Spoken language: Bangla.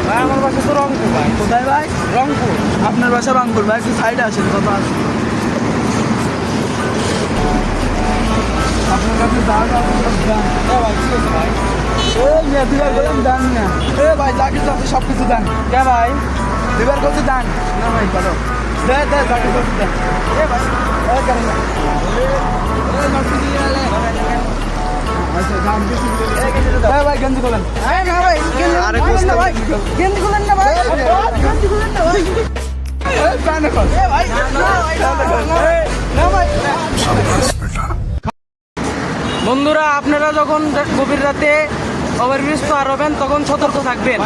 ভাই আমার বাসা তো রংপুর ভাই। কোথায় ভাই? রংপুর। আপনার বাসা রংপুর ভাই, একটু সাইডে আসেন, কথা আছে। আপনার কাছে দাঁড় দান। ভাই ঠিক আছে ভাই। এই মেয়ে দুবার বললাম দান না। এ ভাই যা কিছু আছে সব কিছু দান। কে ভাই? দুবার করছি দান। না ভাই করো। দে দে যা কিছু আছে দান। এ ভাই এ করেন না। আচ্ছা দাম বেশি। এ ভাই গঞ্জি বলেন। না ভাই আরে কোন না ভাই। গেঞ্জি খুলেন না ভাই। গেঞ্জি খুলেন না ভাই। এ দান কর। এ ভাই না ভাই না ভাই। বন্ধুরা আপনারা যখন গভীর রাতে ওভারব্রিজ পার হবেন তখন সতর্ক থাকবেন।